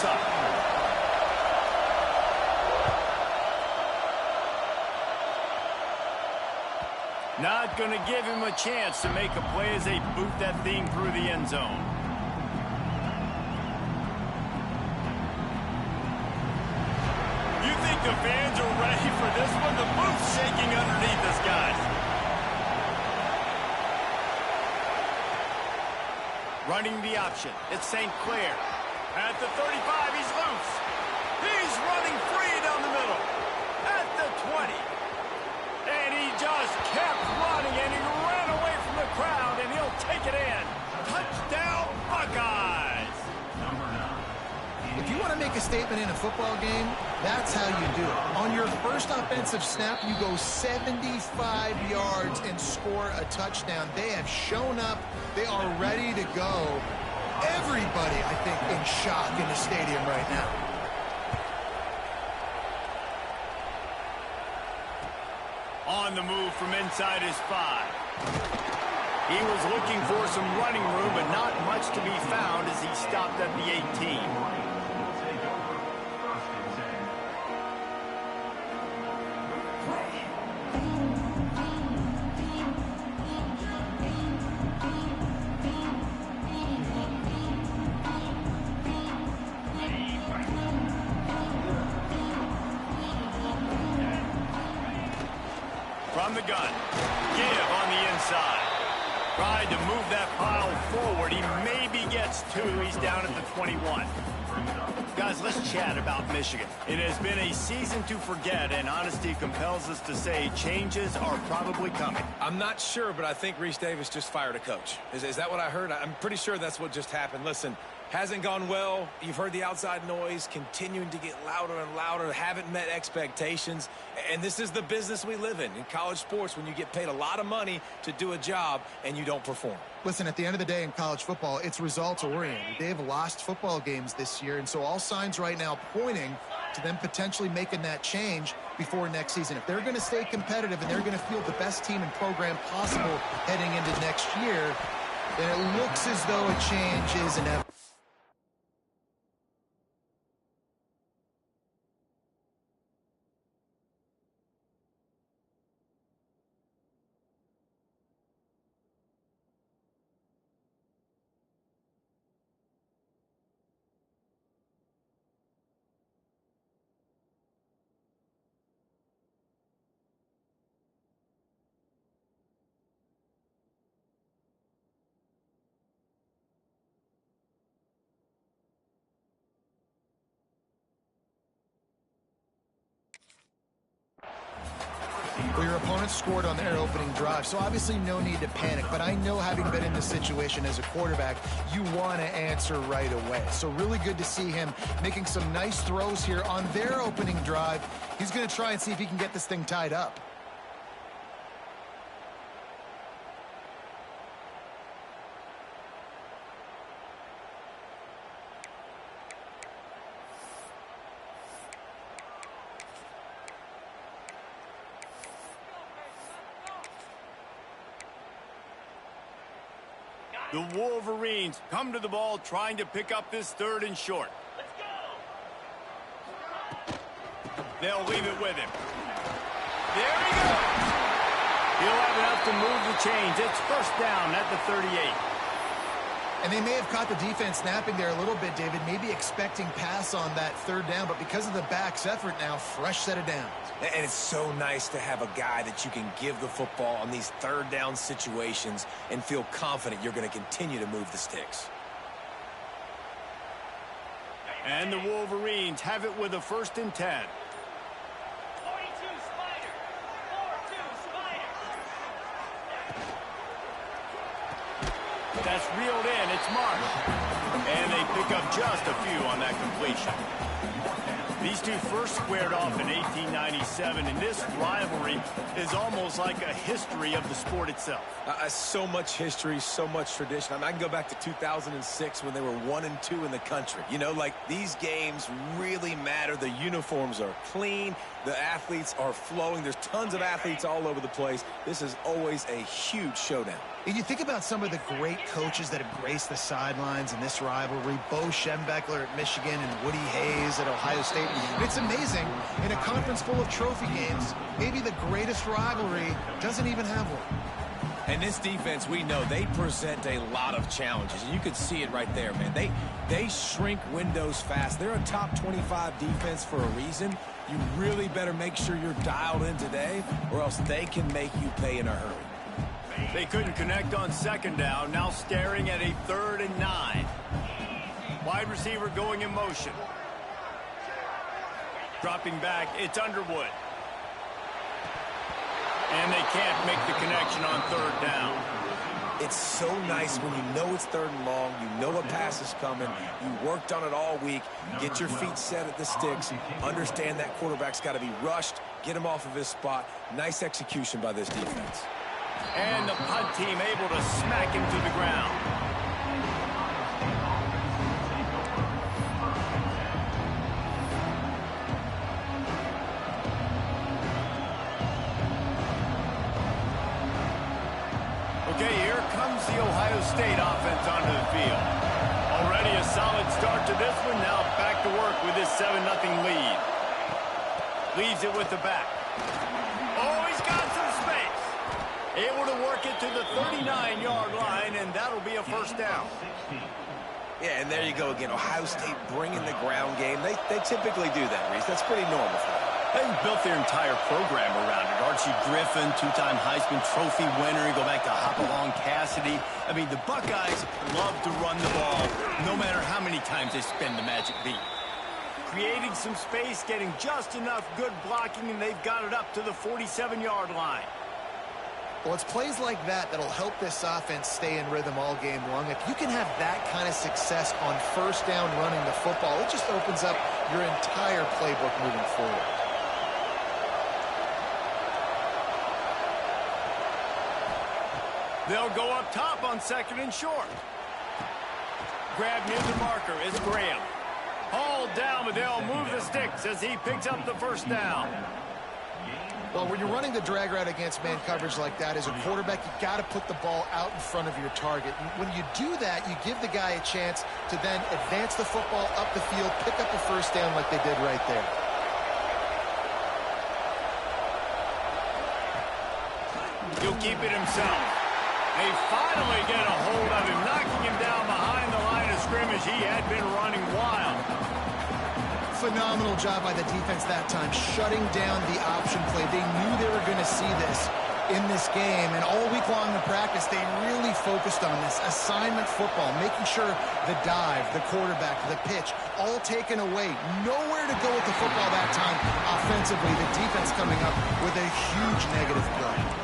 this up. Not going to give him a chance to make a play as they boot that thing through the end zone. You think the fans are ready for this one? The booth's shaking underneath us, guys. Running the option. It's St. Clair. At the 35, he's loose. He's running free down the middle. At the 20. And he just kept running, and he ran away from the crowd, and he'll take it in. Touchdown, Buckeyes! If you want to make a statement in a football game, that's how you do it. On your first offensive snap, you go 75 yards and score a touchdown. They have shown up. They are ready to go. Everybody, I think, in shock in the stadium right now. On the move from inside his 5. He was looking for some running room, but not much to be found as he stopped at the 18. From the gun, give on the inside. Tried to move that pile forward. He maybe gets 2. He's down at the 21. Guys, let's chat about Michigan. It has been a season to forget, and honesty compels us to say changes are probably coming. I'm not sure, but I think Reese Davis just fired a coach. Is that what I heard? I'm pretty sure that's what just happened. Listen, hasn't gone well. You've heard the outside noise continuing to get louder and louder. Haven't met expectations. And this is the business we live in college sports, when you get paid a lot of money to do a job and you don't perform. Listen, at the end of the day in college football, it's results-oriented. They've lost football games this year, and so all signs right now pointing to them potentially making that change before next season. If they're going to stay competitive and they're going to field the best team and program possible heading into next year, then it looks as though a change is inevitable. Well, your opponent scored on their opening drive, so obviously no need to panic. But I know, having been in this situation as a quarterback, you want to answer right away. So really good to see him making some nice throws here on their opening drive. He's going to try and see if he can get this thing tied up. The Wolverines come to the ball, trying to pick up this 3rd and short. Let's go! They'll leave it with him. There he goes! He'll have enough to move the chains. It's 1st down at the 38. And they may have caught the defense snapping there a little bit, David, maybe expecting pass on that 3rd down, but because of the back's effort now, fresh set of downs. And it's so nice to have a guy that you can give the football on these 3rd down situations and feel confident you're going to continue to move the sticks. And the Wolverines have it with a 1st and 10. That's reeled in. It's Martin. And they pick up just a few on that completion. These two first squared off in 1897, and this rivalry is almost like a history of the sport itself. So much history, so much tradition. I mean, I can go back to 2006 when they were 1-2 in the country. You know, like, these games really matter. The uniforms are clean. The athletes are flowing. There's tons of athletes all over the place. This is always a huge showdown. And you think about some of the great coaches that have graced the sidelines in this rivalry. Bo Schembechler at Michigan and Woody Hayes at Ohio State. And it's amazing, in a conference full of trophy games, maybe the greatest rivalry doesn't even have one. And this defense, we know, they present a lot of challenges. And you can see it right there, man. They shrink windows fast. They're a top 25 defense for a reason. You really better make sure you're dialed in today, or else they can make you pay in a hurry. They couldn't connect on second down. Now staring at a 3rd and 9. Wide receiver going in motion. Dropping back, it's Underwood. And they can't make the connection on 3rd down. It's so nice when you know it's 3rd and long, you know a pass is coming, you worked on it all week, get your feet set at the sticks, understand that quarterback's got to be rushed, get him off of his spot. Nice execution by this defense. And the punt team able to smack him to the ground. Okay, here comes the Ohio State offense onto the field. Already a solid start to this one. Now back to work with this 7-0 lead. Leaves it with the back. Oh, he's got some space. Able to work it to the 39-yard line, and that'll be a 1st down. Yeah, and there you go again. Ohio State bringing the ground game. They typically do that, Reese. That's pretty normal for them. They've built their entire program around it. Archie Griffin, 2-time Heisman Trophy winner. You go back to Hopalong Cassidy. I mean, the Buckeyes love to run the ball, no matter how many times they spin the magic beat. Creating some space, getting just enough good blocking, and they've got it up to the 47-yard line. Well, it's plays like that that'll help this offense stay in rhythm all game long. If you can have that kind of success on 1st down running the football, it just opens up your entire playbook moving forward. They'll go up top on 2nd and short. Grab near the marker is Graham. Hauled down, but they'll move the sticks as he picks up the 1st down. Well, when you're running the drag route against man coverage like that, as a quarterback, you got to put the ball out in front of your target. And when you do that, you give the guy a chance to then advance the football up the field, pick up a 1st down like they did right there. He'll keep it himself. They finally get a hold of him, knocking him down behind the line of scrimmage. He had been running wild. Phenomenal job by the defense that time, shutting down the option play. They knew they were going to see this in this game, and all week long in practice, they really focused on this assignment football, making sure the dive, the quarterback, the pitch, all taken away. Nowhere to go with the football that time offensively. The defense coming up with a huge negative play.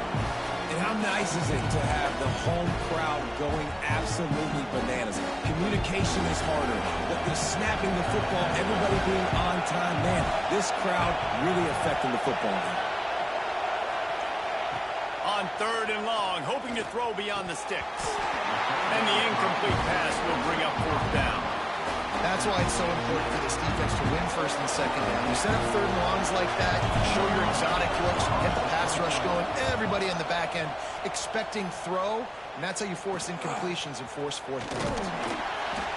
How nice is it to have the home crowd going absolutely bananas? Communication is harder. The snapping the football, everybody being on time. Man, this crowd really affecting the football game. On 3rd and long, hoping to throw beyond the sticks. And the incomplete pass will bring up 4th down. That's why it's so important for this defense to win 1st and 2nd down. You set up 3rd and longs like that, you can show your exotic looks, get the pass rush going, everybody on the back end expecting throw, and that's how you force incompletions and force 4th downs.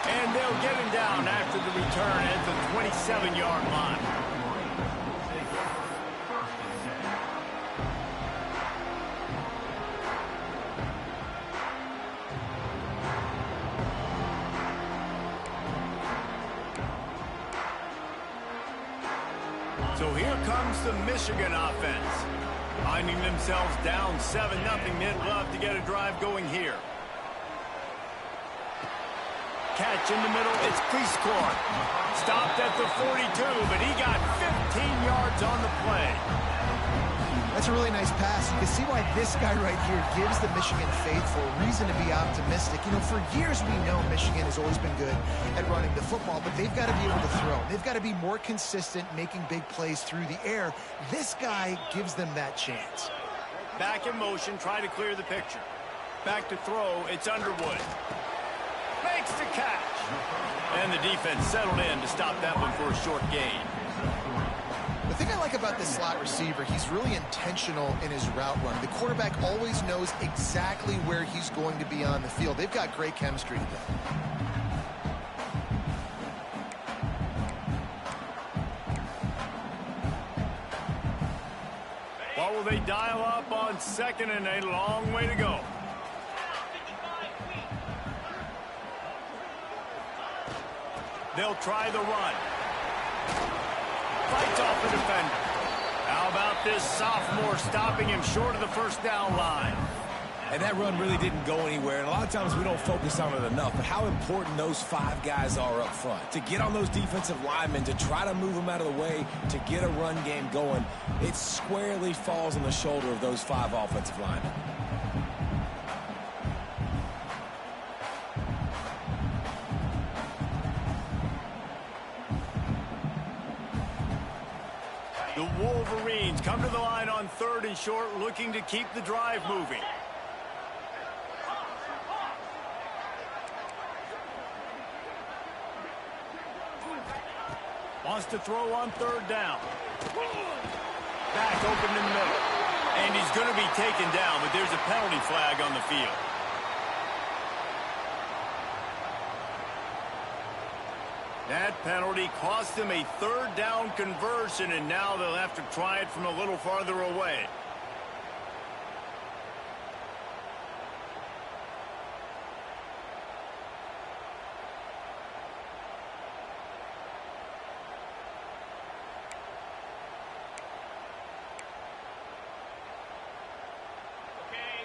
And they'll get him down after the return at the 27-yard line. So here comes the Michigan offense. Finding themselves down 7-0, they'd love to get a drive going here. Catch in the middle, it's Cleescorn. Stopped at the 42, but he got 15 yards on the play. That's a really nice pass. You can see why this guy right here gives the Michigan faithful reason to be optimistic. You know, for years we know Michigan has always been good at running the football, but they've got to be able to throw. They've got to be more consistent, making big plays through the air. This guy gives them that chance. Back in motion, try to clear the picture. Back to throw, it's Underwood. Makes the catch. And the defense settled in to stop that one for a short gain. The thing I like about this slot receiver, he's really intentional in his route run. The quarterback always knows exactly where he's going to be on the field. They've got great chemistry together. What will they dial up on second and a long way to go? They'll try the run. Fights off the defender. How about this sophomore stopping him short of the first down line? And that run really didn't go anywhere. And a lot of times we don't focus on it enough. But how important those 5 guys are up front. To get on those defensive linemen, to try to move them out of the way, to get a run game going, it squarely falls on the shoulder of those 5 offensive linemen. The Wolverines come to the line on 3rd and short, looking to keep the drive moving. Wants to throw on 3rd down. Back open in the middle. And he's going to be taken down, but there's a penalty flag on the field. That penalty cost them a 3rd down conversion, and now they'll have to try it from a little farther away.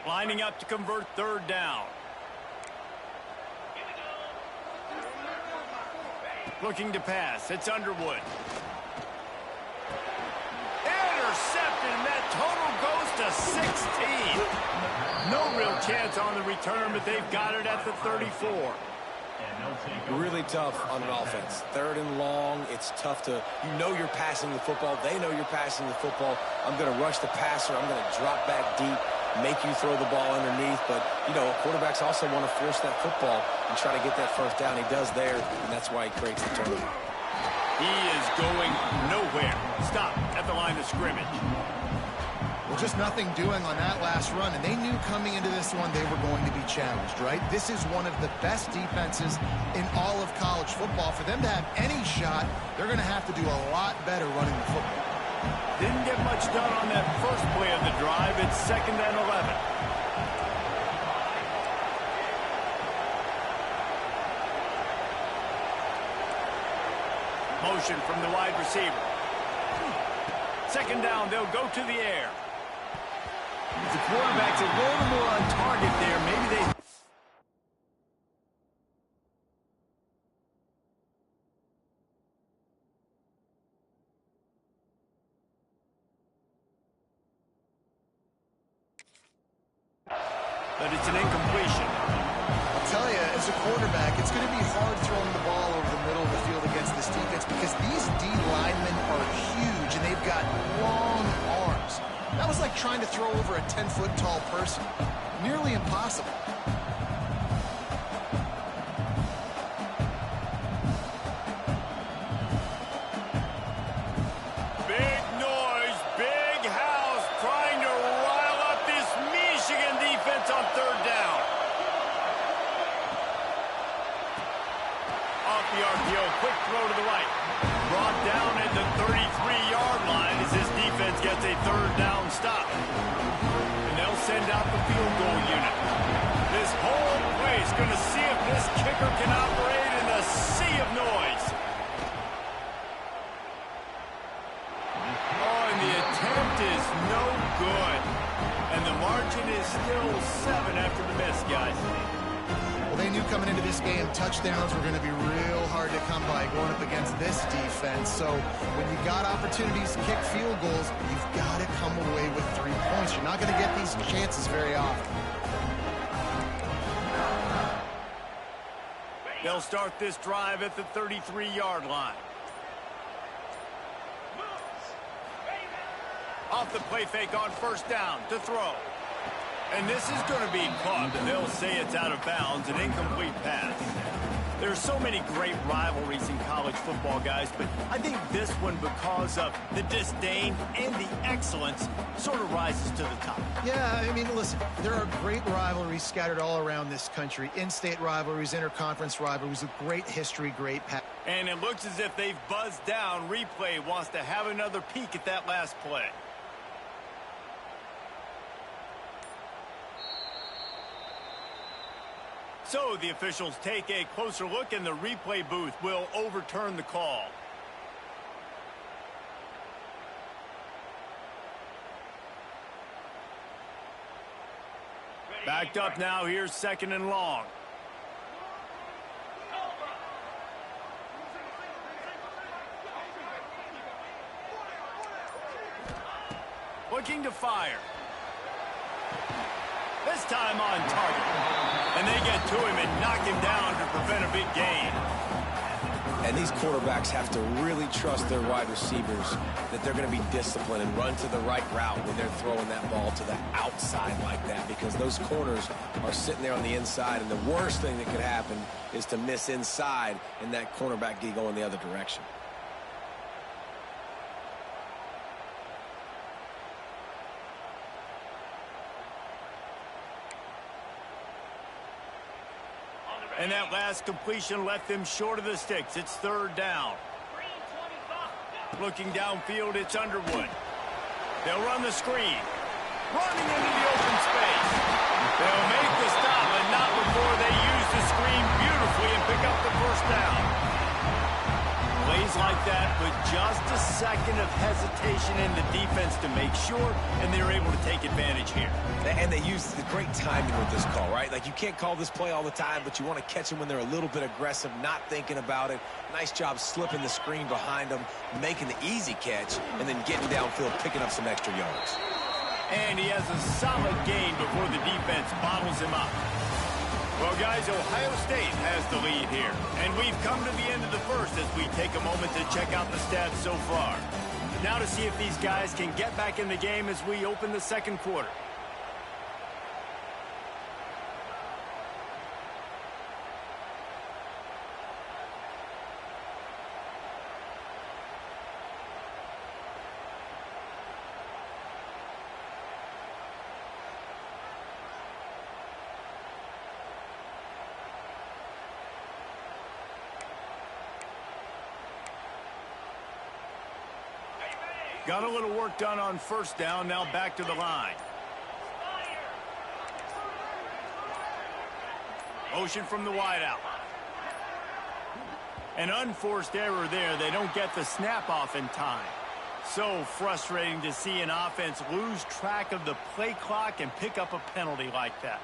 Lining up to convert 3rd down. Looking to pass. It's Underwood. Intercepted, and that total goes to 16. No real chance on the return, but they've got it at the 34. Really tough on an offense. 3rd and long, it's tough to, you know you're passing the football. They know you're passing the football. I'm going to rush the passer. I'm going to drop back deep, make you throw the ball underneath. But, you know, quarterbacks also want to force that football and try to get that first down. He does there, and that's why he creates the turnover. He is going nowhere. Stop at the line of scrimmage. Well, just nothing doing on that last run, and they knew coming into this one they were going to be challenged, right? This is one of the best defenses in all of college football. For them to have any shot, they're going to have to do a lot better running the football. Didn't get much done on that first play of the drive. It's 2nd and 11. Motion from the wide receiver. 2nd down, they'll go to the air. If the quarterback's a little more on target there, maybe they... But it's an incompletion. I'll tell you, as a quarterback, it's going to be hard throwing the ball over the middle of the field against this defense because these D linemen are huge and they've got long arms. That was like trying to throw over a 10-foot-tall person. Nearly impossible. Big noise, big house, trying to rile up this Michigan defense on 3rd down. Off the RPO, quick throw to the right. Brought down at the 33-yard line as this defense gets a 3rd down stop. And they'll send out the field goal unit. This whole place going to see if this kicker can operate in the sea of noise. Oh, and the attempt is no good. And the margin is still 7 after the miss, guys. Well, they knew coming into this game, touchdowns were going to be real hard to come by going up against this defense. So when you got opportunities to kick field goals, you've got to come away with 3 points. You're not going to get these chances very often. They'll start this drive at the 33-yard line. Off the play fake on first down to throw. And this is going to be caught. They'll say it's out of bounds, an incomplete pass. There's so many great rivalries in college football, guys, but I think this one, because of the disdain and the excellence, sort of rises to the top. Yeah, I mean, listen, there are great rivalries scattered all around this country. In-state rivalries, interconference rivalries with great history, great past. And it looks as if they've buzzed down. Replay wants to have another peek at that last play. So the officials take a closer look, and the replay booth will overturn the call. Backed up now. Here's 2nd and long. Looking to fire. This time on target. And they get to him and knock him down to prevent a big gain. And these quarterbacks have to really trust their wide receivers that they're going to be disciplined and run to the right route when they're throwing that ball to the outside like that, because those corners are sitting there on the inside, and the worst thing that could happen is to miss inside and that cornerback get going the other direction. And that last completion left them short of the sticks. It's 3rd down. Looking downfield, it's Underwood. They'll run the screen. Running into the open space. They'll make the stop, but not before they use the screen beautifully and pick up the first down. Plays like that with just a second of hesitation in the defense to make sure, and they're able to take advantage here. And they use the great timing with this call, right? Like, you can't call this play all the time, but you want to catch them when they're a little bit aggressive, not thinking about it. Nice job slipping the screen behind them, making the easy catch, and then getting downfield, picking up some extra yards. And he has a solid gain before the defense bottles him up. Well, guys, Ohio State has the lead here. And we've come to the end of the first as we take a moment to check out the stats so far. Now to see if these guys can get back in the game as we open the second quarter. Got a little work done on first down. Now back to the line. Motion from the wideout. An unforced error there. They don't get the snap off in time. So frustrating to see an offense lose track of the play clock and pick up a penalty like that.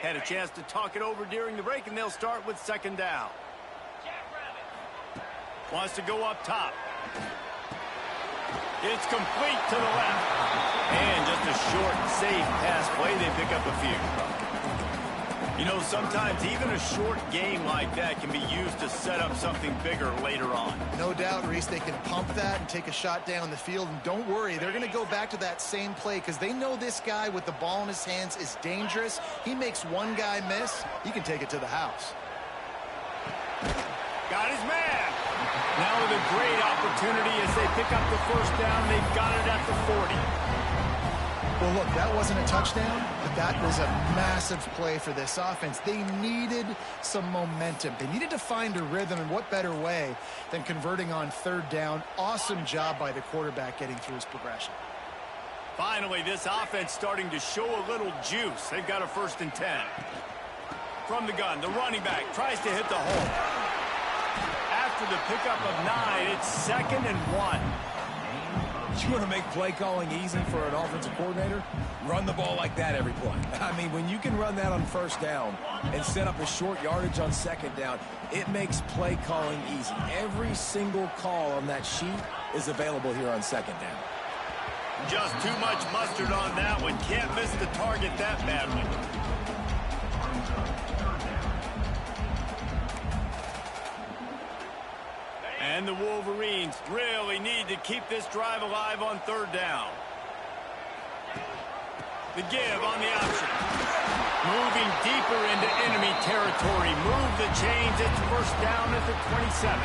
Had a chance to talk it over during the break, and they'll start with 2nd down. Wants to go up top. It's complete to the left. And just a short, safe pass play. They pick up a few. You know, sometimes even a short game like that can be used to set up something bigger later on. No doubt, Reese, they can pump that and take a shot down the field. And don't worry, they're going to go back to that same play because they know this guy with the ball in his hands is dangerous. He makes one guy miss, he can take it to the house. Got his man. Now with a great opportunity as they pick up the first down. They've got it at the 40. Well, look, that wasn't a touchdown, but that was a massive play for this offense. They needed some momentum. They needed to find a rhythm, and what better way than converting on 3rd down. Awesome job by the quarterback getting through his progression. Finally, this offense starting to show a little juice. They've got a 1st and 10. From the gun, the running back tries to hit the hole. After the pickup of 9, it's 2nd and 1. You want to make play calling easy for an offensive coordinator? Run the ball like that every play. I mean, when you can run that on first down and set up a short yardage on second down, it makes play calling easy. Every single call on that sheet is available here on second down. Just too much mustard on that one. Can't miss the target that badly. And the Wolverines really need to keep this drive alive on third down. The give on the option. Moving deeper into enemy territory. Move the chains. It's first down at the 27.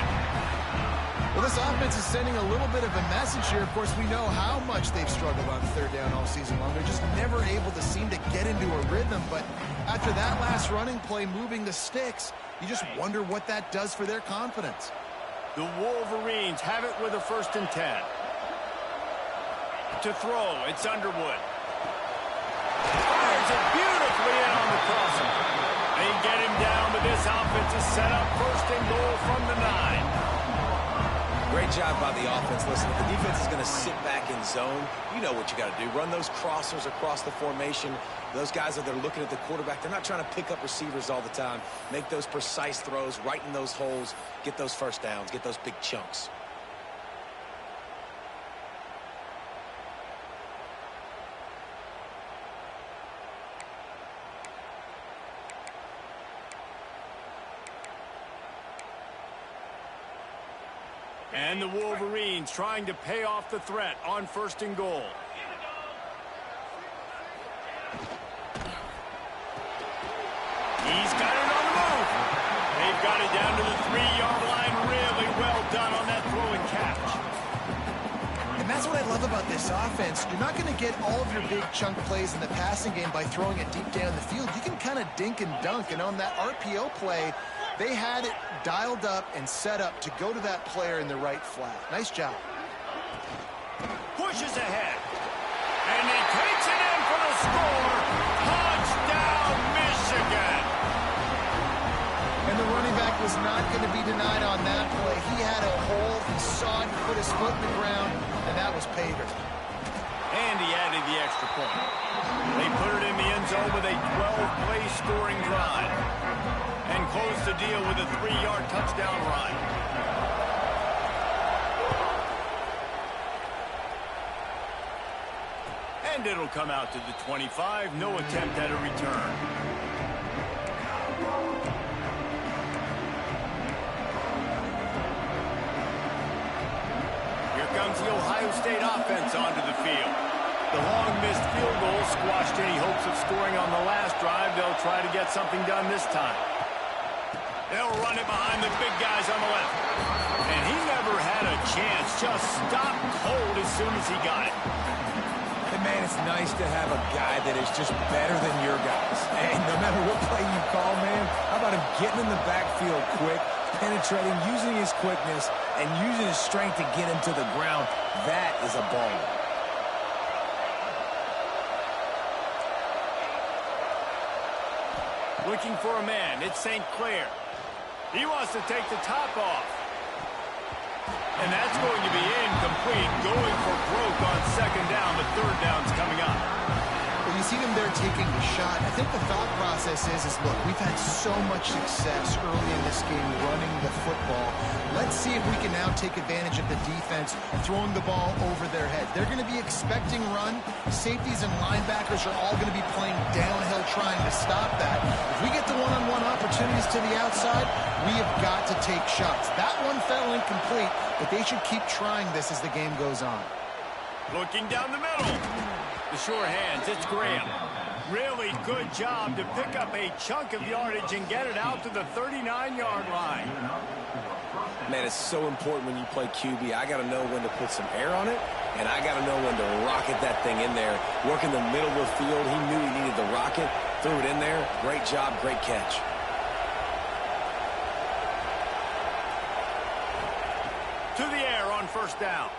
Well, this offense is sending a little bit of a message here. Of course, we know how much they've struggled on third down all season long. They're just never able to seem to get into a rhythm. But after that last running play, moving the sticks, you just wonder what that does for their confidence. The Wolverines have it with a 1st and 10. To throw, it's Underwood. Fires it beautifully in on the crosser. They get him down, but this offense is set up 1st and goal from the 9. Great job by the offense. Listen, if the defense is going to sit back in zone, you know what you got to do. Run those crossers across the formation. Those guys that are looking at the quarterback, they're not trying to pick up receivers all the time. Make those precise throws right in those holes. Get those first downs. Get those big chunks. And the Wolverines trying to pay off the threat on 1st and goal. He's got it on the move. They've got it down to the 3-yard line. Really well done on that throw and catch. And that's what I love about this offense. You're not going to get all of your big chunk plays in the passing game by throwing it deep down the field. You can kind of dink and dunk. And on that RPO play, they had it dialed up and set up to go to that player in the right flat. Nice job. Pushes ahead. And he takes it in for the score. Touchdown, Michigan. And the running back was not going to be denied on that play. He had a hole. He saw it. He put his foot in the ground, and that was pay dirt. And he added the extra point. They put it in the end zone with a 12-play scoring drive. And close the deal with a 3-yard touchdown run. And it'll come out to the 25. No attempt at a return. Here comes the Ohio State offense onto the field. The long missed field goal squashed any hopes of scoring on the last drive. They'll try to get something done this time. They'll run it behind the big guys on the left. And he never had a chance. Just stopped cold as soon as he got it. And man, it's nice to have a guy that is just better than your guys. And no matter what play you call, man, how about him getting in the backfield quick, penetrating, using his quickness, and using his strength to get him to the ground. That is a baller. Looking for a man. It's St. Clair. He wants to take the top off. And that's going to be incomplete. Going for broke on second down, but third down's coming up. Well, you see them there taking the shot. I think the thought process is look, we've had so much success early in this game running the football. Let's see if we can now take advantage of the defense throwing the ball over their head. They're going to be expecting run. Safeties and linebackers are all going to be playing downhill trying to stop that. If we get the one-on-one opportunities to the outside, we have got to take shots. That one fell incomplete, but they should keep trying this as the game goes on. Looking down the middle. The sure hands, it's Graham. Really good job to pick up a chunk of yardage and get it out to the 39-yard line. Man, it's so important when you play QB. I got to know when to put some air on it, and I got to know when to rocket that thing in there. Work in the middle of the field. He knew he needed the rocket. Threw it in there. Great job, great catch. To the air on first down.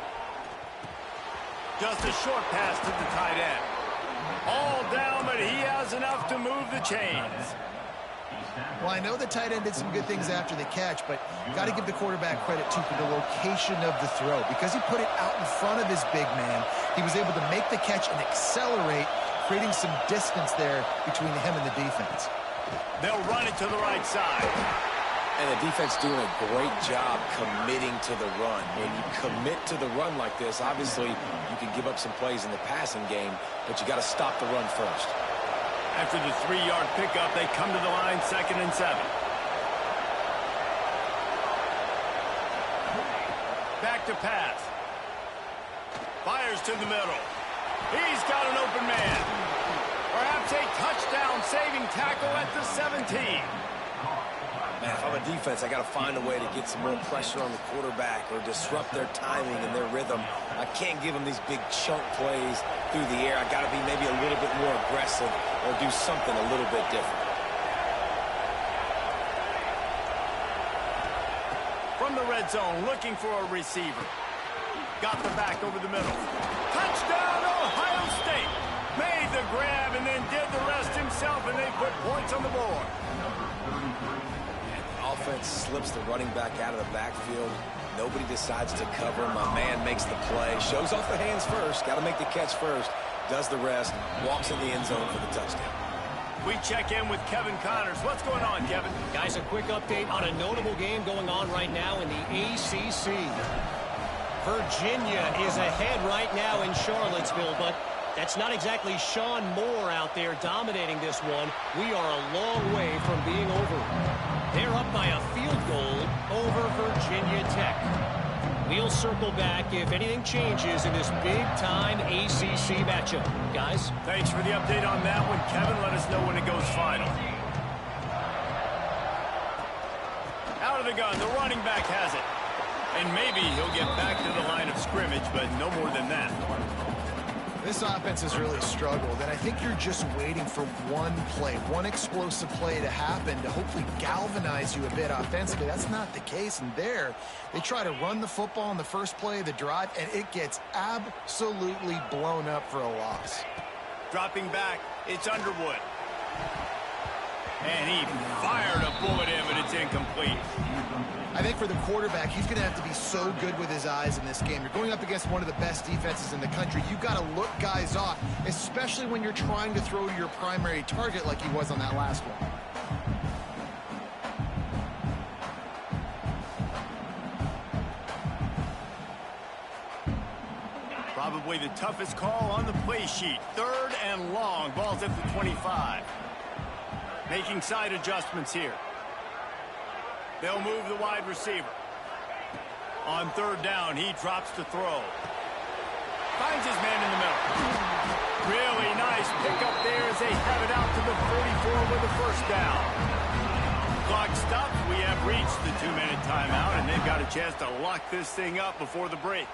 Just a short pass to the tight end. All down, but he has enough to move the chains. Well, I know the tight end did some good things after the catch, but got to give the quarterback credit, too, for the location of the throw. Because he put it out in front of his big man, he was able to make the catch and accelerate, creating some distance there between him and the defense. They'll run it to the right side. And the defense doing a great job committing to the run. When you commit to the run like this, obviously you can give up some plays in the passing game, but you got to stop the run first. After the 3-yard pickup, they come to the line, 2nd and 7. Back to pass. Fires to the middle. He's got an open man. Perhaps a touchdown-saving tackle at the 17. Man, if I'm a defense, I got to find a way to get some more pressure on the quarterback or disrupt their timing and their rhythm. I can't give them these big chunk plays through the air. I got to be maybe a little bit more aggressive or do something a little bit different. From the red zone, looking for a receiver. Got the back over the middle. Touchdown, Ohio State! Made the grab and then did the rest himself, and they put points on the board. Offense slips the running back out of the backfield. Nobody decides to cover. My man makes the play. Shows off the hands first. Got to make the catch first. Does the rest. Walks in the end zone for the touchdown. We check in with Kevin Connors. What's going on, Kevin? Guys, a quick update on a notable game going on right now in the ACC. Virginia is ahead right now in Charlottesville, but that's not exactly Sean Moore out there dominating this one. We are a long way from being over. They're up by a field goal over Virginia Tech. We'll circle back if anything changes in this big-time ACC matchup. Guys? Thanks for the update on that one, Kevin. Let us know when it goes final. Out of the gun, the running back has it. And maybe he'll get back to the line of scrimmage, but no more than that. This offense has really struggled, and I think you're just waiting for one play, one explosive play to happen to hopefully galvanize you a bit offensively. That's not the case, and there, they try to run the football in the first play of the drive, and it gets absolutely blown up for a loss. Dropping back, it's Underwood. And he fired a bullet in, but it's incomplete. I think for the quarterback, he's going to have to be so good with his eyes in this game. You're going up against one of the best defenses in the country. You've got to look guys off, especially when you're trying to throw to your primary target like he was on that last one. Probably the toughest call on the play sheet. 3rd and long. Ball's at the 25. Making side adjustments here. They'll move the wide receiver. On 3rd down, he drops to throw. Finds his man in the middle. Really nice pickup there as they have it out to the 44 with a 1st down. Clock stops. We have reached the 2-minute timeout, and they've got a chance to lock this thing up before the break.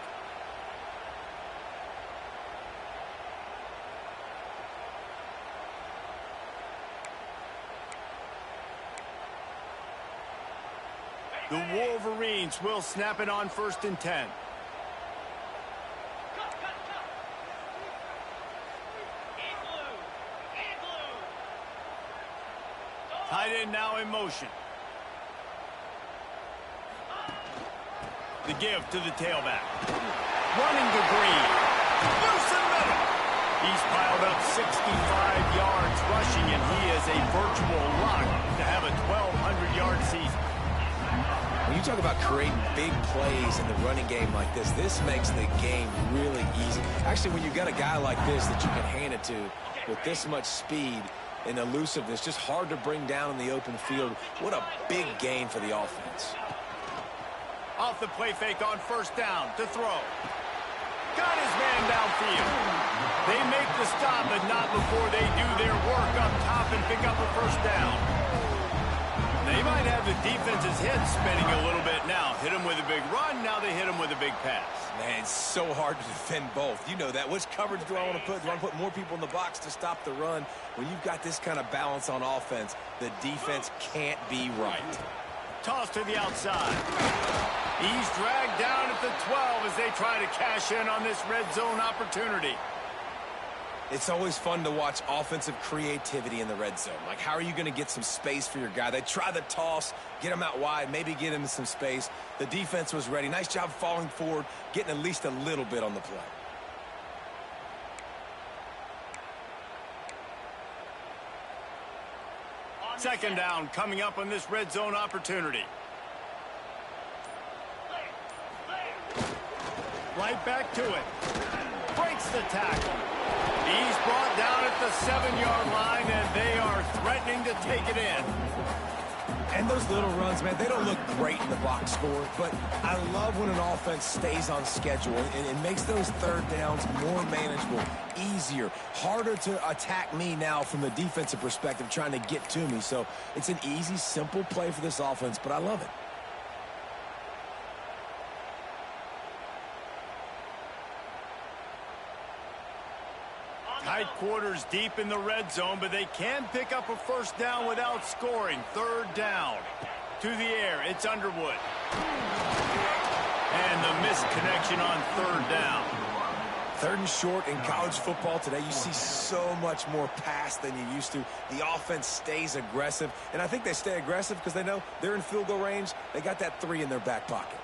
The Wolverines will snap it on 1st and 10. Tight end now in motion. The give to the tailback. Running to Green. Loose in the middle. He's piled up 65 yards rushing, and he is a virtual lock to have a 1,200-yard season. When you talk about creating big plays in the running game like this, this makes the game really easy. Actually, when you got a guy like this that you can hand it to with this much speed and elusiveness, just hard to bring down in the open field. What a big gain for the offense. Off the play fake on 1st down to throw. Got his man downfield. They make the stop, but not before they do their work up top and pick up a 1st down. They might have the defense's head spinning a little bit now. Hit him with a big run, now they hit him with a big pass. Man, it's so hard to defend both. You know that. Which coverage do I want to put? Do I want to put more people in the box to stop the run? When you've got this kind of balance on offense, the defense can't be right. Toss to the outside. He's dragged down at the 12 as they try to cash in on this red zone opportunity. It's always fun to watch offensive creativity in the red zone. Like, how are you going to get some space for your guy? They try the toss, get him out wide, maybe get him in some space. The defense was ready. Nice job falling forward, getting at least a little bit on the play. Second down coming up on this red zone opportunity. Right back to it. Breaks the tackle. He's brought down at the 7-yard line, and they are threatening to take it in. And those little runs, man, they don't look great in the box score, but I love when an offense stays on schedule and it makes those third downs more manageable, easier, harder to attack me now from the defensive perspective trying to get to me. So it's an easy, simple play for this offense, but I love it. Tight quarters deep in the red zone, but they can pick up a first down without scoring. Third down. To the air, it's Underwood. And the missed connection on third down. Third and short in college football today, you see so much more pass than you used to. The offense stays aggressive, and I think they stay aggressive because they know they're in field goal range. They got that 3 in their back pocket.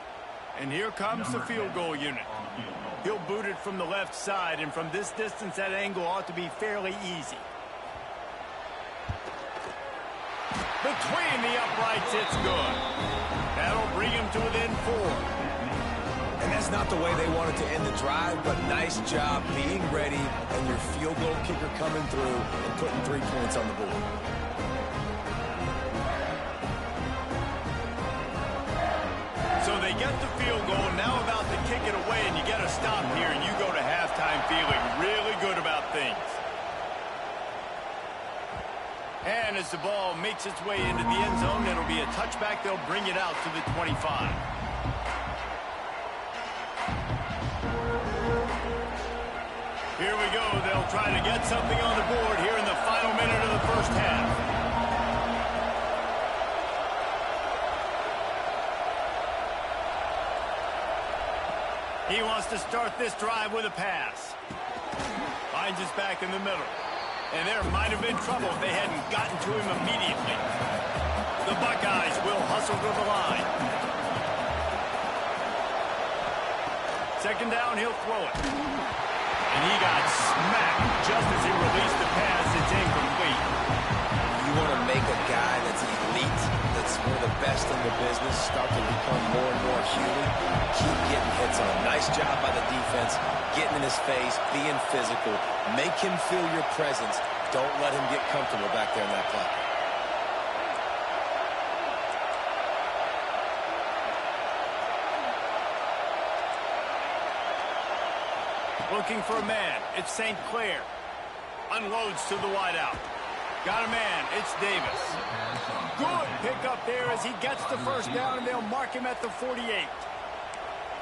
And here comes the field goal unit. He'll boot it from the left side, and from this distance, that angle ought to be fairly easy. Between the uprights, it's good. That'll bring him to within 4. And that's not the way they wanted to end the drive, but nice job being ready and your field goal kicker coming through and putting 3 points on the board. So they get the field goal, now about to kick it away, and you get a stop here, and you go to halftime feeling really good about things. And as the ball makes its way into the end zone, it'll be a touchback. They'll bring it out to the 25. Here we go. They'll try to get something on the board here in the final minute of the first half. He wants to start this drive with a pass. Finds his back in the middle. And there might have been trouble if they hadn't gotten to him immediately. The Buckeyes will hustle to the line. Second down, he'll throw it. And he got smacked just as he released the pass. It's incomplete. You want to make a guy that's elite, that's one of the best in the business, start to become more and more human. Keep getting hits on him. Nice job by the defense, getting in his face, being physical. Make him feel your presence. Don't let him get comfortable back there in that pocket. Looking for a man. It's St. Clair. Unloads to the wideout. Got a man. It's Davis. Good pickup there as he gets the first down, and they'll mark him at the 48.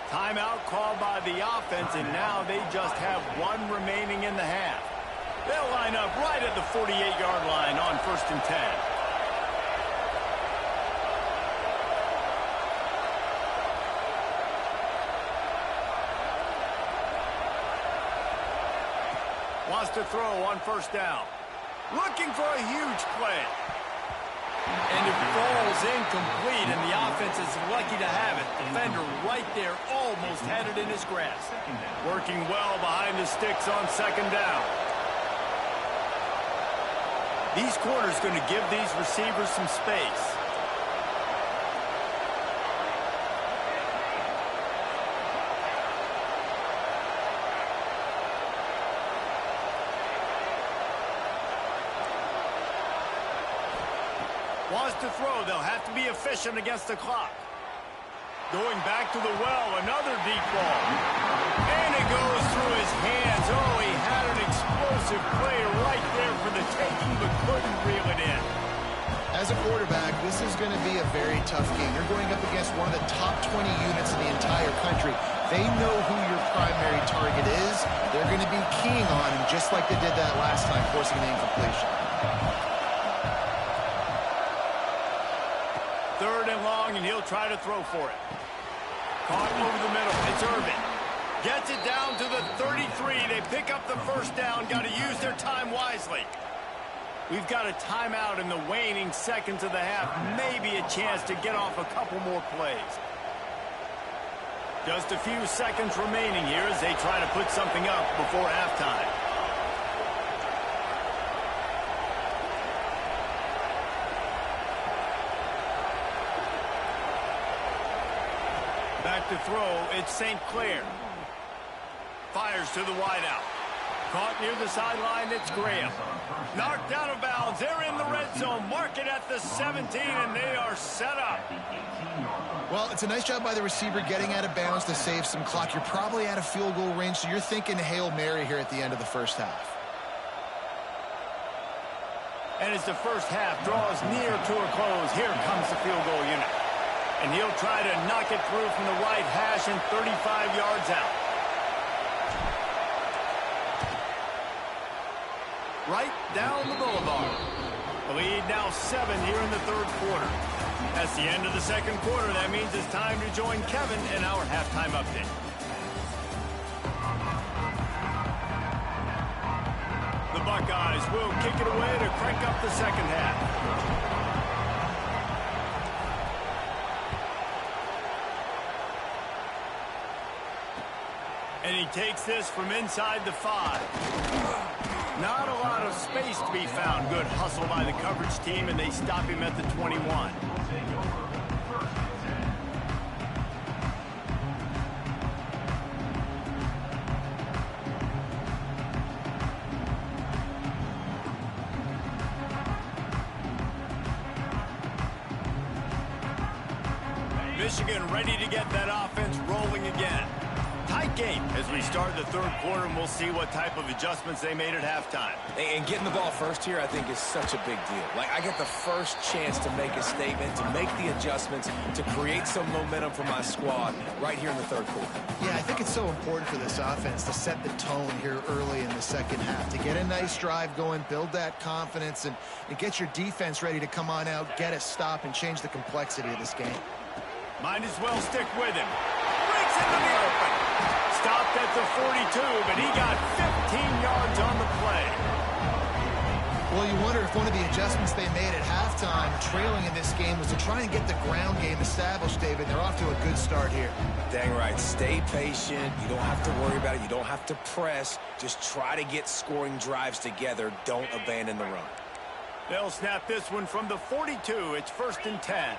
Timeout called by the offense, and now they just have 1 remaining in the half. They'll line up right at the 48-yard line on 1st and 10. Wants to throw on 1st down. Looking for a huge play. And it falls incomplete, and the offense is lucky to have it. Defender right there almost had it in his grasp. Working well behind the sticks on 2nd down. These corners going to give these receivers some space. Wants to throw. They'll have to be efficient against the clock. Going back to the well, another deep ball. And it goes through his hands. Oh, he had an explosive play right there for the taking, but couldn't reel it in. As a quarterback, this is going to be a very tough game. You're going up against one of the top 20 units in the entire country. They know who your primary target is. They're going to be keying on him, just like they did that last time, forcing an incompletion. 3rd and long, and he'll try to throw for it. Caught over the middle. It's Irvin. Gets it down to the 33. They pick up the first down. Got to use their time wisely. We've got a timeout in the waning seconds of the half. Maybe a chance to get off a couple more plays. Just a few seconds remaining here as they try to put something up before halftime. Back to throw, it's St. Clair. Fires to the wideout. Caught near the sideline, it's Graham. Knocked out of bounds, they're in the red zone. Mark it at the 17, and they are set up. Well, it's a nice job by the receiver getting out of bounds to save some clock. You're probably out of field goal range, so you're thinking Hail Mary here at the end of the first half. And as the first half draws near to a close, here comes the field goal unit. And he'll try to knock it through from the right hash and 35 yards out. Right down the boulevard. The lead now 7 here in the third quarter. That's the end of the second quarter. That means it's time to join Kevin in our halftime update. The Buckeyes will kick it away to crank up the second half. And he takes this from inside the 5. Not a lot of space to be found. Good hustle by the coverage team, and they stop him at the 21. Michigan ready to get that offense rolling again. Tight game as we start the third quarter, and we'll see what type of adjustments they made at halftime. And getting the ball first here, I think, is such a big deal. Like, I get the first chance to make a statement, to make the adjustments, to create some momentum for my squad right here in the third quarter. Yeah, I think it's so important for this offense to set the tone here early in the second half, to get a nice drive going, build that confidence, and get your defense ready to come on out, get a stop, and change the complexity of this game. Might as well stick with him. Breaks into the open. Stopped at the 42, but he got 15 yards on the play. Well, you wonder if one of the adjustments they made at halftime, trailing in this game, was to try and get the ground game established, David. They're off to a good start here. Dang right. Stay patient. You don't have to worry about it. You don't have to press. Just try to get scoring drives together. Don't abandon the run. They'll snap this one from the 42. It's 1st and 10.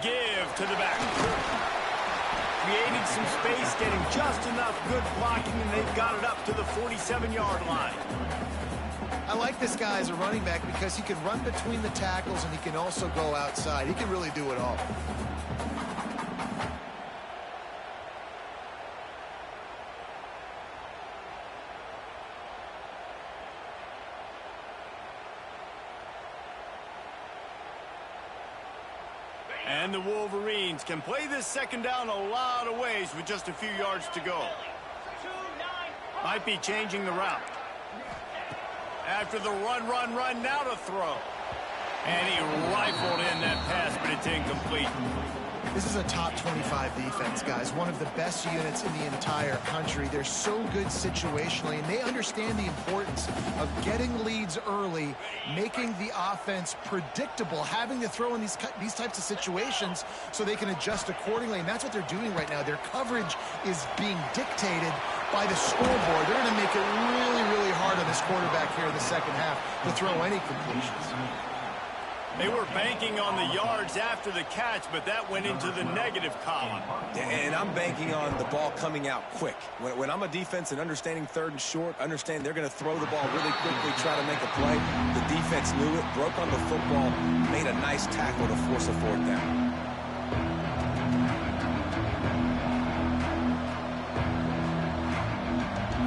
Give to the back. Created some space, getting just enough good blocking, and they've got it up to the 47-yard line. I like this guy as a running back because he can run between the tackles and he can also go outside. He can really do it all. And the Wolverines can play this second down a lot of ways with just a few yards to go. Might be changing the route. After the run, now to throw. And he rifled in that pass, but it's incomplete. This is a top 25 defense, guys. One of the best units in the entire country. They're so good situationally, and they understand the importance of getting leads early, making the offense predictable, having to throw in these types of situations so they can adjust accordingly, and that's what they're doing right now. Their coverage is being dictated by the scoreboard. They're going to make it really, really hard on this quarterback here in the second half to throw any completions. They were banking on the yards after the catch, but that went into the negative column. And I'm banking on the ball coming out quick. When I'm a defense and understanding 3rd and short, understand they're going to throw the ball really quickly, try to make a play. The defense knew it, broke on the football, made a nice tackle to force a 4th down.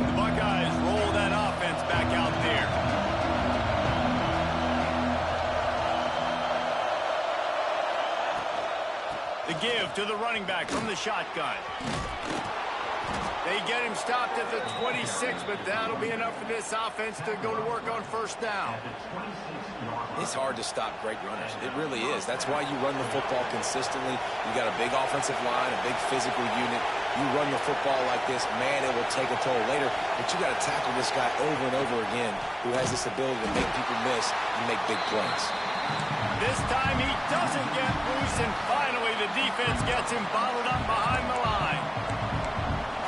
The Buckeyes roll that offense back out there. The give to the running back from the shotgun. They get him stopped at the 26, but that'll be enough for this offense to go to work on first down. It's hard to stop great runners. It really is. That's why you run the football consistently. You got a big offensive line, a big physical unit. You run the football like this, man, it will take a toll later. But you got to tackle this guy over and over again who has this ability to make people miss and make big plays. This time he doesn't get loose, and finally the defense gets him bottled up behind the line.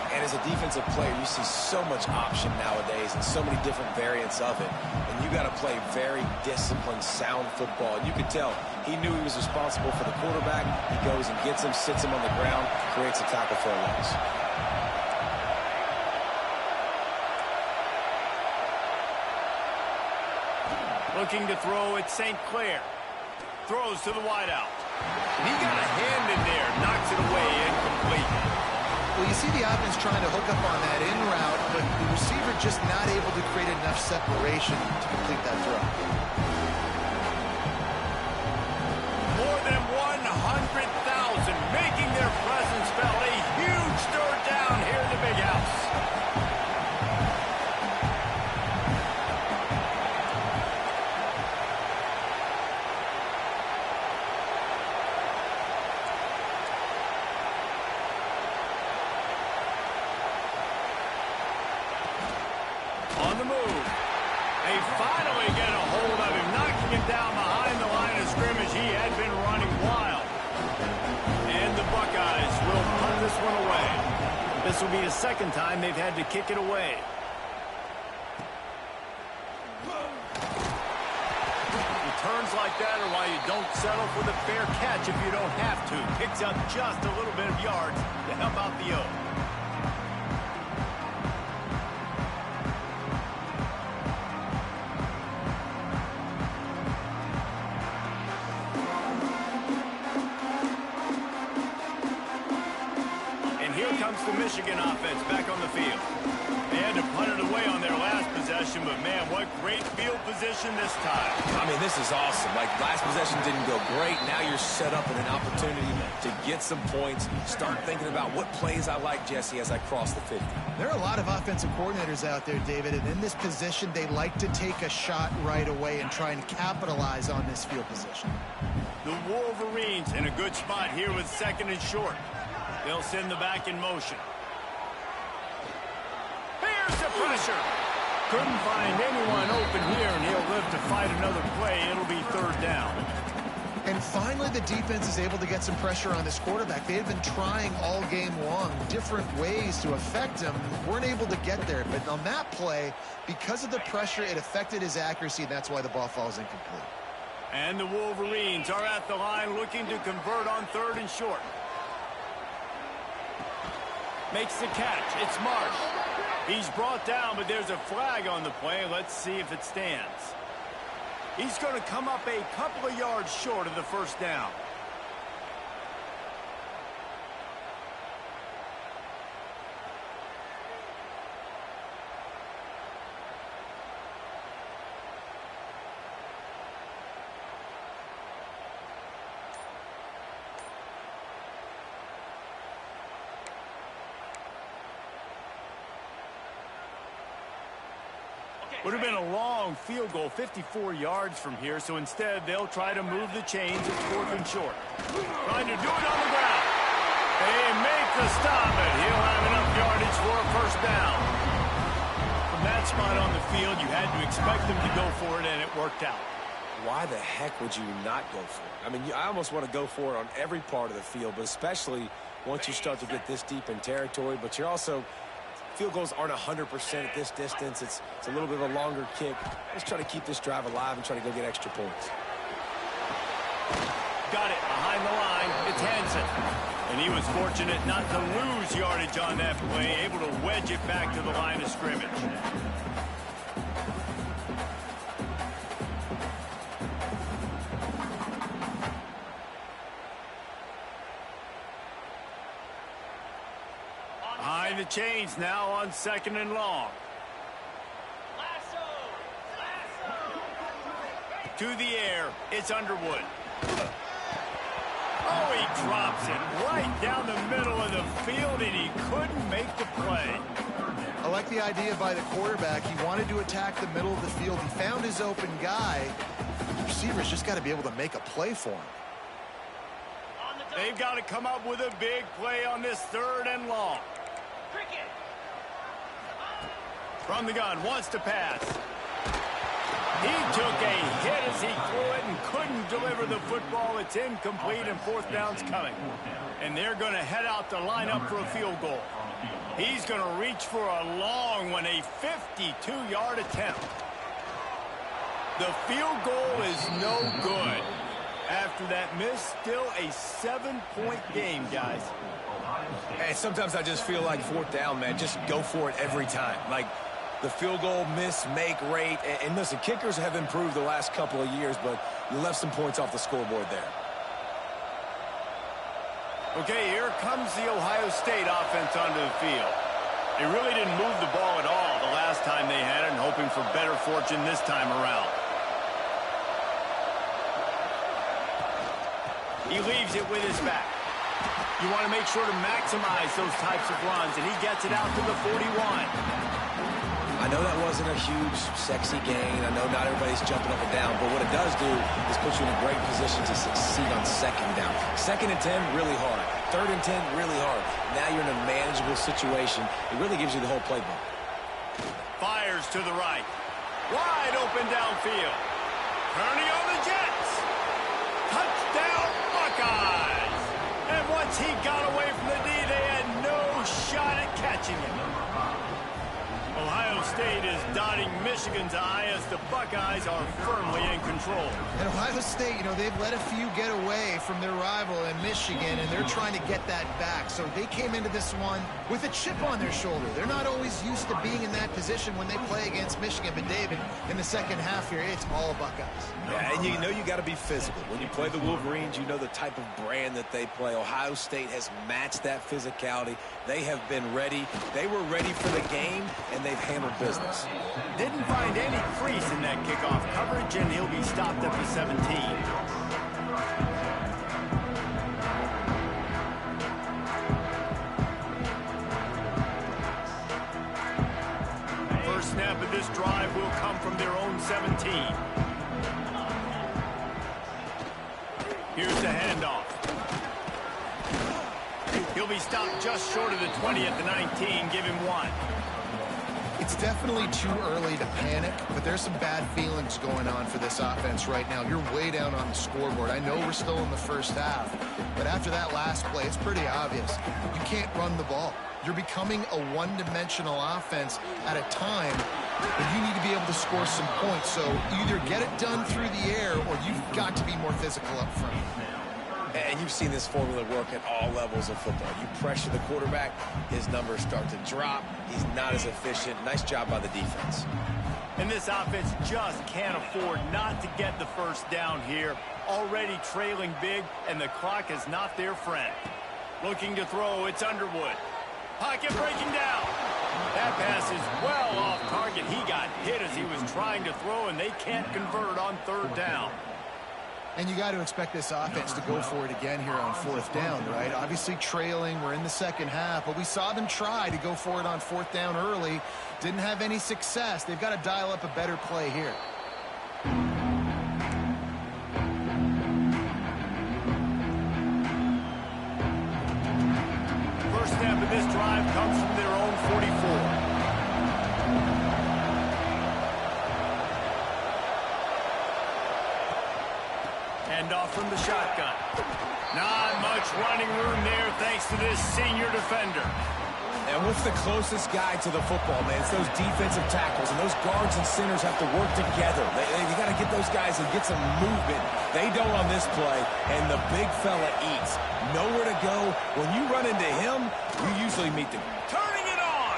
And as a defensive player, you see so much option nowadays and so many different variants of it. And you got to play very disciplined, sound football. And you could tell he knew he was responsible for the quarterback. He goes and gets him, sits him on the ground, creates a tackle for a loss. Looking to throw at St. Clair. Throws to the wideout. He got a hand in there, knocks it away, incomplete. Well, you see the offense trying to hook up on that in route, but the receiver just not able to create enough separation to complete that throw. More than 100,000 making their presence felt. A huge third down here in the big house. On the move. They finally get a hold of him, knocking him down behind the line of scrimmage. He had been running wild. And the Buckeyes will punt this one away. This will be the second time they've had to kick it away. Returns like that are why you don't settle for the fair catch if you don't have to. Picks up just a little bit of yards to help out the O. The Michigan offense back on the field. They had to punt it away on their last possession, but man, what great field position this time. I mean, this is awesome. Like, last possession didn't go great. Now you're set up with an opportunity to get some points. Start thinking about what plays I like, Jesse, as I cross the 50. There are a lot of offensive coordinators out there, David, and in this position, they like to take a shot right away and try and capitalize on this field position. The Wolverines in a good spot here with second and short. They'll send the back in motion. Here's the pressure. Couldn't find anyone open here, and he'll live to fight another play. It'll be third down. And finally, the defense is able to get some pressure on this quarterback. They had been trying all game long different ways to affect him. Weren't able to get there. But on that play, because of the pressure, it affected his accuracy, and that's why the ball falls incomplete. And the Wolverines are at the line looking to convert on third and short. Makes the catch. It's Marsh. He's brought down, but there's a flag on the play. Let's see if it stands. He's going to come up a couple of yards short of the first down. Would have been a long field goal, 54 yards from here, so instead they'll try to move the chains at fourth and short. Trying to do it on the ground. They make the stop, and he'll have enough yardage for a first down. From that spot on the field, you had to expect them to go for it, and it worked out. Why the heck would you not go for it? I mean, I almost want to go for it on every part of the field, but especially once you start to get this deep in territory, but you're also... Field goals aren't 100% at this distance. It's a little bit of a longer kick. Let's try to keep this drive alive and try to go get extra points. Got it behind the line. It's Hansen. And he was fortunate not to lose yardage on that play, able to wedge it back to the line of scrimmage. Behind the chains now on second and long. To the air, it's Underwood. Oh, he drops it right down the middle of the field, and he couldn't make the play. I like the idea by the quarterback. He wanted to attack the middle of the field. He found his open guy. The receiver's just got to be able to make a play for him. They've got to come up with a big play on this 3rd and long. From the gun, wants to pass. He took a hit as he threw it and couldn't deliver the football. It's incomplete, and 4th down's coming. And they're going to head out to line up for a field goal. He's going to reach for a long one, a 52-yard attempt. The field goal is no good. After that miss, still a 7-point game, guys. And sometimes I just feel like 4th down, man, just go for it every time. Like the field goal miss-make rate. And listen, kickers have improved the last couple of years, but you left some points off the scoreboard there. Okay, here comes the Ohio State offense onto the field. They really didn't move the ball at all the last time they had it, and hoping for better fortune this time around. He leaves it with his back. You want to make sure to maximize those types of runs, and he gets it out to the 41. I know that wasn't a huge, sexy gain. I know not everybody's jumping up and down, but what it does do is put you in a great position to succeed on 2nd down. 2nd and 10, really hard. 3rd and 10, really hard. Now you're in a manageable situation. It really gives you the whole playbook. Fires to the right. Wide open downfield. Turning on the Jets. Touchdown, Buckeyes. And once he got away from the D, they had no shot at catching him. Ohio State is dotting Michigan's eye as the Buckeyes are firmly in control. And Ohio State, you know, they've let a few get away from their rival in Michigan, and they're trying to get that back. So they came into this one with a chip on their shoulder. They're not always used to being in that position when they play against Michigan. But, David, in the 2nd half here, it's all Buckeyes. Yeah, and you know you got to be physical. When you play the Wolverines, you know the type of brand that they play. Ohio State has matched that physicality. They have been ready. They were ready for the game, and they've handled business. Didn't find any crease in that kickoff coverage, and he'll be stopped at the 17. First snap of this drive will come from their own 17. Here's the handoff. He'll be stopped just short of the 20 at the 19. Give him 1. It's definitely too early to panic, but there's some bad feelings going on for this offense right now. You're way down on the scoreboard. I know we're still in the 1st half, but after that last play, it's pretty obvious. You can't run the ball. You're becoming a one-dimensional offense at a time, but you need to be able to score some points. So either get it done through the air, or you've got to be more physical up front. And you've seen this formula work at all levels of football. You pressure the quarterback, his numbers start to drop. He's not as efficient. Nice job by the defense. And this offense just can't afford not to get the 1st down here. Already trailing big, and the clock is not their friend. Looking to throw, it's Underwood. Pocket breaking down. That pass is well off target. He got hit as he was trying to throw, and they can't convert on 3rd down. And you got to expect this offense to go for it again here on 4th down, right? Obviously trailing, we're in the 2nd half, but we saw them try to go for it on 4th down early. Didn't have any success. They've got to dial up a better play here. First snap of this drive comes from their own 44. Handoff from the shotgun. Not much running room there thanks to this senior defender. And what's the closest guy to the football, man? It's those defensive tackles, and those guards and centers have to work together. You got to get those guys and get some movement. They don't on this play, and the big fella eats. Nowhere to go. When you run into him, you usually meet the... Turning it on!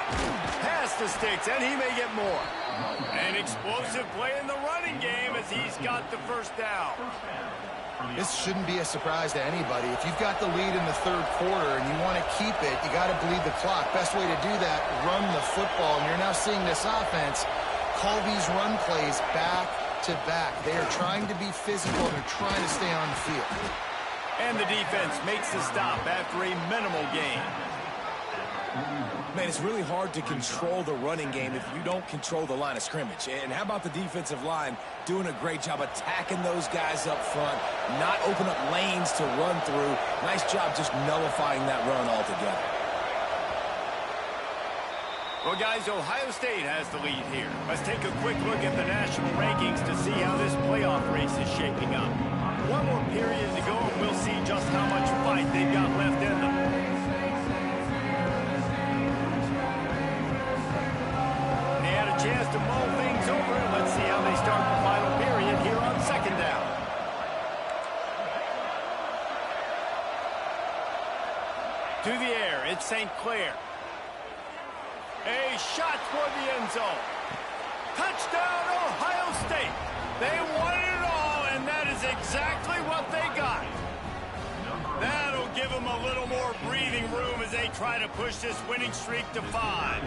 Pass the sticks, and he may get more. An explosive play in the running game as he's got the 1st down. This shouldn't be a surprise to anybody. If you've got the lead in the 3rd quarter and you want to keep it, you got to bleed the clock. Best way to do that, run the football. And you're now seeing this offense call these run plays back to back. They are trying to be physical, and they're trying to stay on the field. And the defense makes the stop after a minimal gain. Man, it's really hard to control the running game if you don't control the line of scrimmage. And how about the defensive line doing a great job attacking those guys up front, not open up lanes to run through. Nice job just nullifying that run altogether. Well, guys, Ohio State has the lead here. Let's take a quick look at the national rankings to see how this playoff race is shaping up. One more period to go, and we'll see just how much fight they've got left in them. They had a chance to mull things over, and let's see how they start the final period here on second down. To the air, it's St. Clair. A shot toward the end zone. Touchdown, Ohio State. They wanted it all, and that is exactly what they got. That'll give them a little more breathing room as they try to push this winning streak to 5.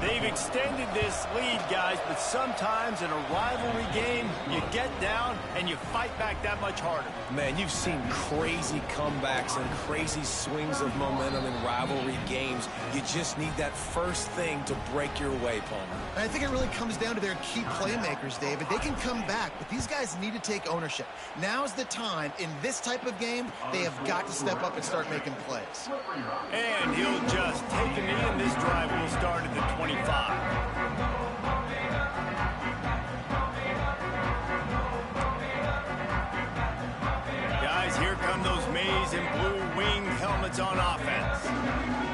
They've extended this lead, guys, but sometimes in a rivalry game, you get down and you fight back that much harder. Man, you've seen crazy comebacks and crazy swings of momentum in rivalry games. You just need that first thing to break your way, Palmer. I think it really comes down to their key playmakers, David. They can come back, but these guys need to take ownership. Now's the time. In this type of game, they have got to step up and start making plays. And he'll just take a knee, and this drive will start at the 25. Guys, here come those maize and blue wing helmets on offense.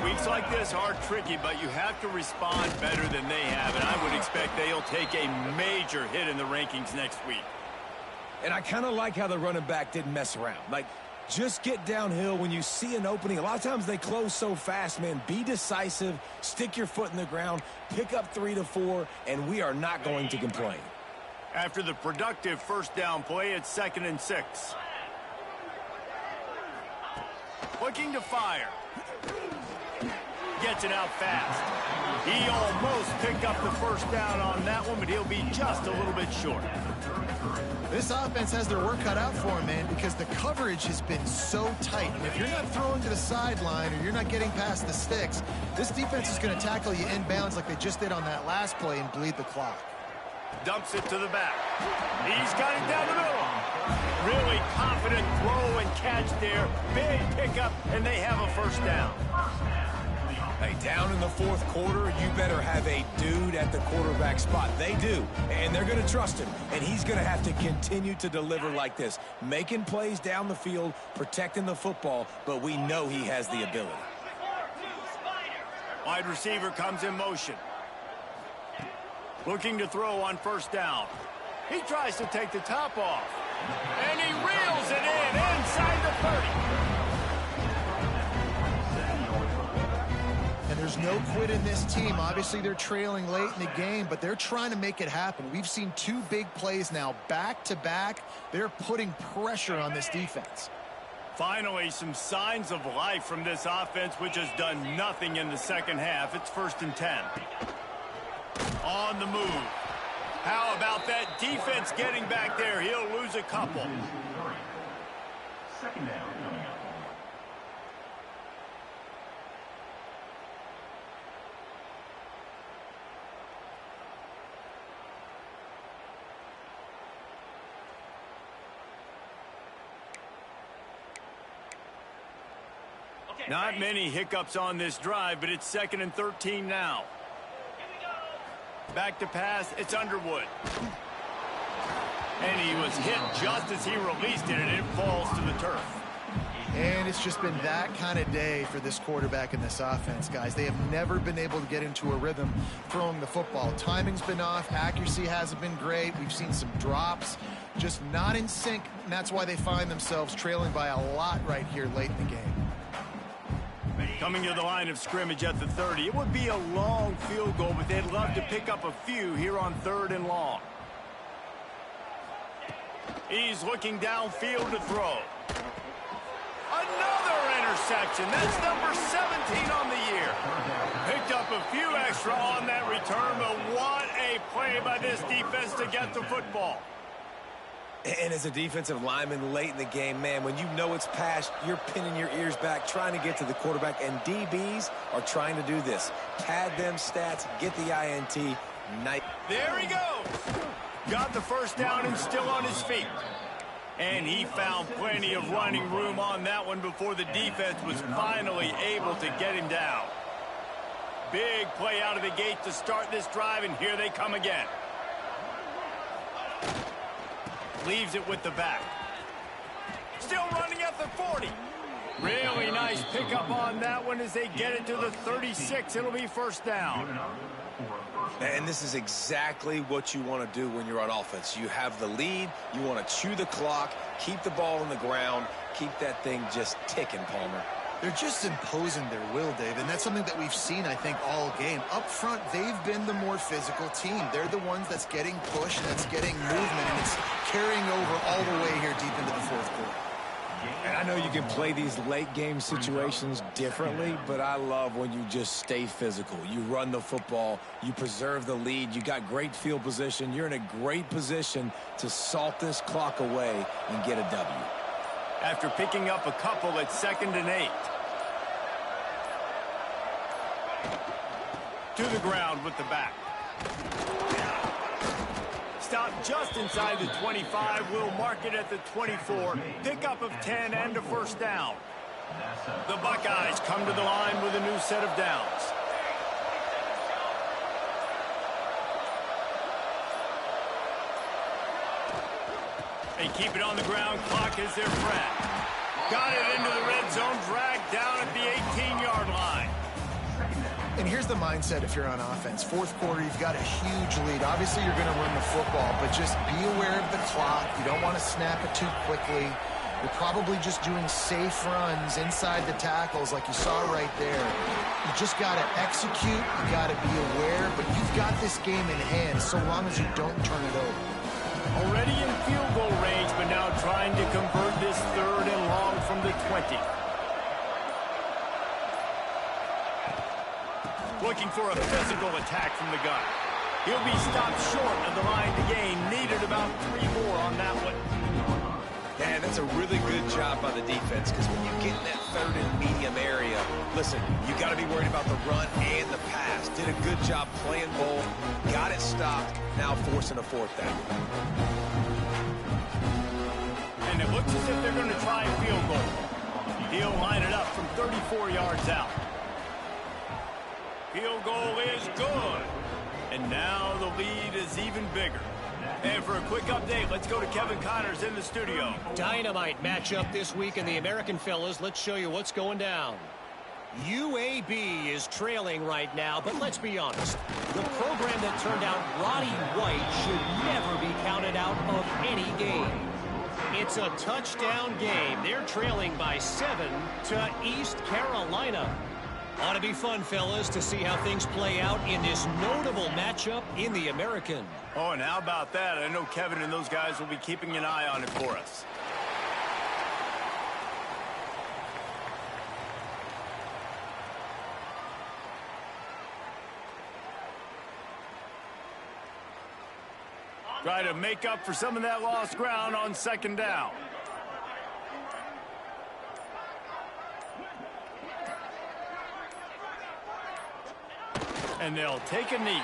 Weeks like this are tricky, but you have to respond better than they have, and I would expect they'll take a major hit in the rankings next week. And I kind of like how the running back didn't mess around. Like, just get downhill when you see an opening. A lot of times they close so fast, man. Be decisive, stick your foot in the ground, pick up 3 to 4, and we are not going to complain. After the productive first down play, it's 2nd and 6. Looking to fire. Gets it out fast. He almost picked up the first down on that one, but he'll be just a little bit short. This offense has their work cut out for them, man, because the coverage has been so tight. And if you're not throwing to the sideline or you're not getting past the sticks, this defense is going to tackle you inbounds like they just did on that last play and bleed the clock. Dumps it to the back. He's got it down the middle. Really confident throw and catch there. Big pickup, and they have a first down. Hey, down in the fourth quarter, you better have a dude at the quarterback spot. They do, and they're going to trust him, and he's going to have to continue to deliver like this, making plays down the field, protecting the football, but we know he has the ability. Wide receiver comes in motion. Looking to throw on first down. He tries to take the top off, and he reels it in inside the 30. There's no quit in this team. Obviously, they're trailing late in the game, but they're trying to make it happen. We've seen 2 big plays now, back-to-back. They're putting pressure on this defense. Finally, some signs of life from this offense, which has done nothing in the second half. It's 1st and 10. On the move. How about that defense getting back there? He'll lose a couple. 2nd down. Not many hiccups on this drive, but it's 2nd and 13 now. Back to pass, it's Underwood. And he was hit just as he released it, and it falls to the turf. And it's just been that kind of day for this quarterback and this offense, guys. They have never been able to get into a rhythm throwing the football. Timing's been off. Accuracy hasn't been great. We've seen some drops, just not in sync, and that's why they find themselves trailing by a lot right here late in the game. Coming to the line of scrimmage at the 30. It would be a long field goal, but they'd love to pick up a few here on 3rd and long. He's looking downfield to throw. Another interception. That's number 17 on the year. Picked up a few extra on that return, but what a play by this defense to get the football. And as a defensive lineman late in the game, man, when you know it's past, you're pinning your ears back, trying to get to the quarterback, and DBs are trying to do this. Pad them stats, get the INT. There he goes. Got the first down and still on his feet. And he found plenty of running room on that one before the defense was finally able to get him down. Big play out of the gate to start this drive, and here they come again. Leaves it with the back. Still running at the 40. Really nice pickup on that one as they get it to the 36. It'll be first down. And this is exactly what you want to do when you're on offense. You have the lead. You want to chew the clock, keep the ball on the ground, keep that thing just ticking, Palmer. They're just imposing their will, Dave, and that's something that we've seen, I think, all game. Up front, they've been the more physical team. They're the ones that's getting pushed, that's getting movement, and it's carrying over all the way here deep into the fourth quarter. And I know you can play these late game situations differently, but I love when you just stay physical. You run the football, you preserve the lead, you got great field position, you're in a great position to salt this clock away and get a W. After picking up a couple at 2nd and 8. To the ground with the back. Stop just inside the 25. We'll mark it at the 24. Pickup of 10 and a first down. The Buckeyes come to the line with a new set of downs. They keep it on the ground. Clock is their friend. Got it into the red zone. Dragged down at the 18-yard line. And here's the mindset if you're on offense. Fourth quarter, you've got a huge lead. Obviously, you're going to run the football, but just be aware of the clock. You don't want to snap it too quickly. You're probably just doing safe runs inside the tackles like you saw right there. You just got to execute. You got to be aware, but you've got this game in hand so long as you don't turn it over. Already in field goal range, but now trying to convert this 3rd and long from the 20. Looking for a physical attack from the gun. He'll be stopped short of the line to gain. Needed about 3 more on that one. And that's a really good job by the defense, because when you get in that 3rd and medium area, listen, you got to be worried about the run and the pass. Did a good job playing both, got it stopped, now forcing a 4th down. And it looks as if they're going to try a field goal. He'll line it up from 34 yards out. Field goal is good. And now the lead is even bigger. And for a quick update, let's go to Kevin Connors in the studio. Dynamite matchup this week in the American, fellas. Let's show you what's going down. UAB is trailing right now, but let's be honest. The program that turned out Roddy White should never be counted out of any game. It's a touchdown game. They're trailing by 7 to East Carolina. Ought to be fun, fellas, to see how things play out in this notable matchup in the American. Oh, and how about that? I know Kevin and those guys will be keeping an eye on it for us. Try to make up for some of that lost ground on 2nd down. And they'll take a knee.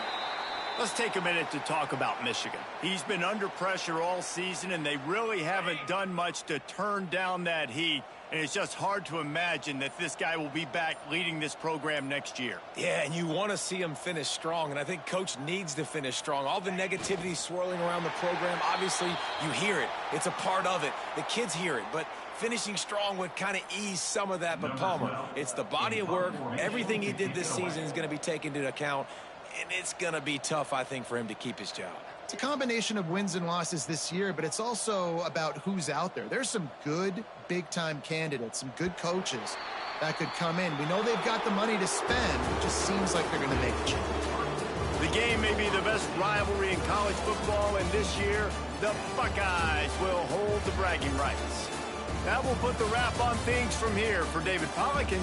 Let's take a minute to talk about Michigan. He's been under pressure all season, and they really haven't done much to turn down that heat. And it's just hard to imagine that this guy will be back leading this program next year. Yeah, and you want to see him finish strong, and I think Coach needs to finish strong. All the negativity swirling around the program, obviously, you hear it. It's a part of it. The kids hear it, but finishing strong would kind of ease some of that. But Palmer, it's the body of work. Everything he did this season is going to be taken into account, and it's going to be tough, I think, for him to keep his job. It's a combination of wins and losses this year, but it's also about who's out there. There's some good big-time candidates, some good coaches that could come in. We know they've got the money to spend. It just seems like they're going to make a change. The game may be the best rivalry in college football, and this year, the Buckeyes will hold the bragging rights. That will put the wrap on things from here. For David Pollack and